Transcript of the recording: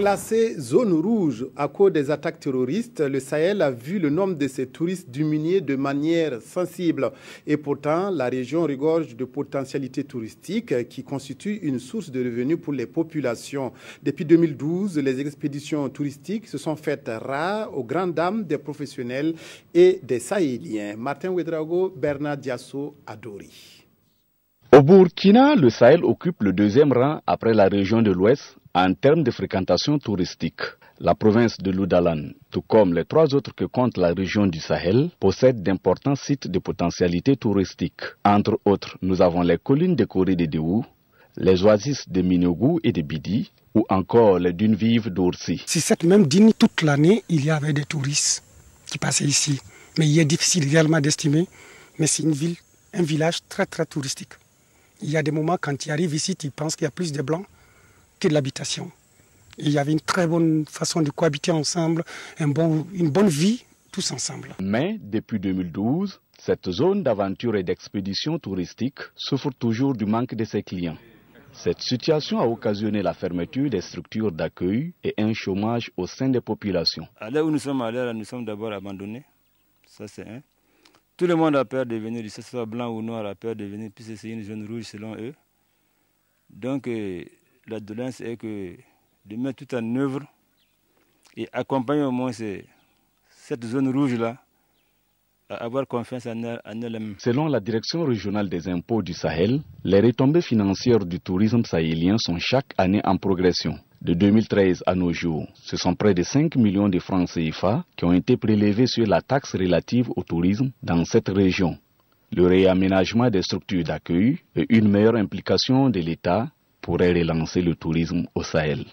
Classé zone rouge à cause des attaques terroristes, le Sahel a vu le nombre de ses touristes diminuer de manière sensible. Et pourtant, la région regorge de potentialités touristiques qui constituent une source de revenus pour les populations. Depuis 2012, les expéditions touristiques se sont faites rares aux grandes dames des professionnels et des Sahéliens. Martin Ouedraogo, Bernard Diasso, Adori. Au Burkina, le Sahel occupe le deuxième rang après la région de l'Ouest en termes de fréquentation touristique. La province de Loudalan, tout comme les trois autres que compte la région du Sahel, possède d'importants sites de potentialité touristique. Entre autres, nous avons les collines décorées de Déou, les oasis de Minogou et de Bidi, ou encore les dunes vives d'Oursi. C'est cette même dune, toute l'année, il y avait des touristes qui passaient ici. Mais il est difficile réellement d'estimer, mais c'est une ville, un village très très touristique. Il y a des moments quand tu arrives ici, tu penses qu'il y a plus de blancs que de l'habitation. Il y avait une très bonne façon de cohabiter ensemble, une bonne vie, tous ensemble. Mais depuis 2012, cette zone d'aventure et d'expédition touristique souffre toujours du manque de ses clients. Cette situation a occasionné la fermeture des structures d'accueil et un chômage au sein des populations. À l'heure où nous sommes allés, là, nous sommes d'abord abandonnés. Ça, c'est un. Tout le monde a peur de venir, que ce soit blanc ou noir, a peur de venir, puisque c'est une zone rouge selon eux. Donc, la doléance est que de mettre tout en œuvre et accompagner au moins cette zone rouge-là à avoir confiance en elle-même. Selon la Direction régionale des impôts du Sahel, les retombées financières du tourisme sahélien sont chaque année en progression. De 2013 à nos jours, ce sont près de 5 millions de francs CFA qui ont été prélevés sur la taxe relative au tourisme dans cette région. Le réaménagement des structures d'accueil et une meilleure implication de l'État pourraient relancer le tourisme au Sahel.